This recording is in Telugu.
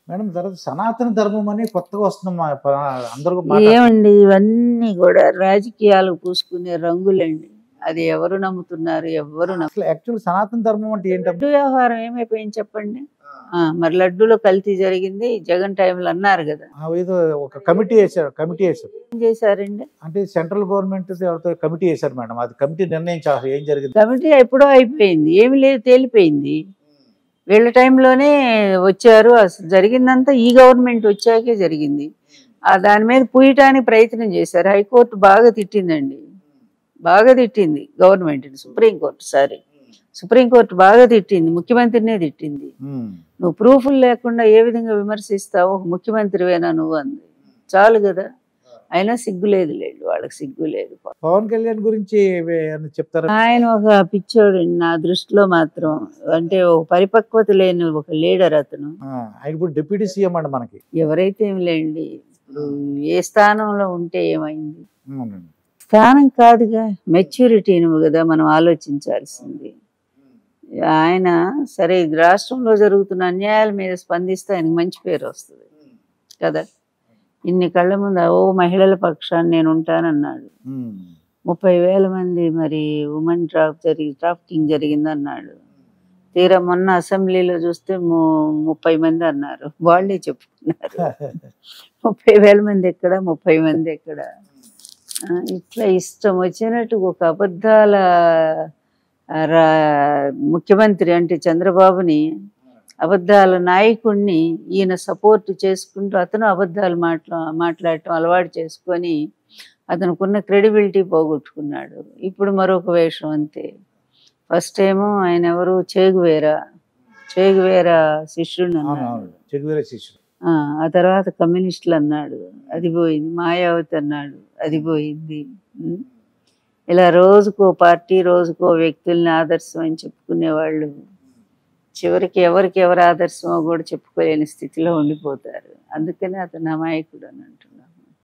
మేడం తర్వాత సనాతన ధర్మం అని కొత్తగా వస్తున్నాం అందరూ ఏమండి ఇవన్నీ కూడా రాజకీయాలకు పూసుకునే రంగులండి. అది ఎవరు నమ్ముతున్నారు? ఎవరు అసలు యాక్చువల్ సనాతన ధర్మం అంటే ఏంటమ్మా? లడ్డు వ్యవహారం ఏమైపోయింది చెప్పండి. మరి లడ్డూలో కల్తీ జరిగింది జగన్ టైంలో అన్నారు కదా. ఏదో ఒక కమిటీ వేశారు ఏం చేశారండి? అంటే సెంట్రల్ గవర్నమెంట్ ఎవరితో కమిటీ వేశారు మేడం. అది కమిటీ నిర్ణయించారు ఏం జరిగింది. కమిటీ ఎప్పుడో అయిపోయింది, ఏమి లేదు, తేలిపోయింది. వీళ్ళ టైంలోనే వచ్చారు. అసలు జరిగిందంతా ఈ గవర్నమెంట్ వచ్చాకే జరిగింది. దాని మీద పూయటానికి ప్రయత్నం చేశారు. హైకోర్టు బాగా తిట్టిందండి, బాగా తిట్టింది గవర్నమెంట్ని. సుప్రీంకోర్టు బాగా తిట్టింది, ముఖ్యమంత్రినే తిట్టింది. నువ్వు ప్రూఫ్లు లేకుండా ఏ విధంగా విమర్శిస్తావు, ముఖ్యమంత్రివేనా నువ్వు అంది. చాలు కదా. అయినా సిగ్గు లేదు, వాళ్ళకి సిగ్గు లేదు. పవన్ కళ్యాణ్ గురించి చెప్తారా? ఆయన ఒక పిచ్చోడు నా దృష్టిలో మాత్రం. అంటే ఒక పరిపక్వత లేని ఒక లీడర్ అతను. ఆయన ఇప్పుడు డిప్యూటీ సీఎం అండి మనకి. ఎవరైతే ఏమి లేండి, ఇప్పుడు ఏ స్థానంలో ఉంటే ఏమైంది? స్థానం కాదుగా, మెచ్యూరిటీని కదా మనం ఆలోచించాల్సింది. ఆయన సరే రాష్ట్రంలో జరుగుతున్న అన్యాయాల మీద స్పందిస్తే ఆయనకు మంచి పేరు వస్తుంది కదా. ఇన్ని కళ్ళ ముందు మహిళల పక్షాన్ని నేను ఉంటానన్నాడు. 30,000 మంది మరి ఉమెన్ ట్రాఫికింగ్ జరిగిందన్నాడు. తీరా మొన్న అసెంబ్లీలో చూస్తే 30 మంది అన్నారు. వాళ్ళే చెప్పుకున్నారు. 30,000 మంది ఎక్కడ, 30 మంది ఎక్కడ? ఇట్లా ఇష్టం వచ్చినట్టు ఒక అబద్ధాల ముఖ్యమంత్రి అంటే చంద్రబాబుని, అబద్ధాల నాయకుడిని ఈయన సపోర్ట్ చేసుకుంటూ అతను అబద్ధాలు మాట్లాడటం అలవాటు చేసుకొని అతనుకున్న క్రెడిబిలిటీ పోగొట్టుకున్నాడు. ఇప్పుడు మరొక వేషం అంతే. ఫస్ట్ ఏమో ఆయన ఎవరు, చేగువేరా శిష్యుడు అన్నాడు. ఆ తర్వాత కమ్యూనిస్టులు అన్నాడు, అది పోయింది. మాయావతి అన్నాడు, అది పోయింది. ఇలా రోజుకో పార్టీ, రోజుకో వ్యక్తుల్ని ఆదర్శం అని చెప్పుకునేవాళ్ళు చివరికి ఎవరికి ఎవరు ఆదర్శమో కూడా చెప్పుకోలేని స్థితిలో ఉండిపోతారు. అందుకని అతను అమాయకుడు అని అంటారు.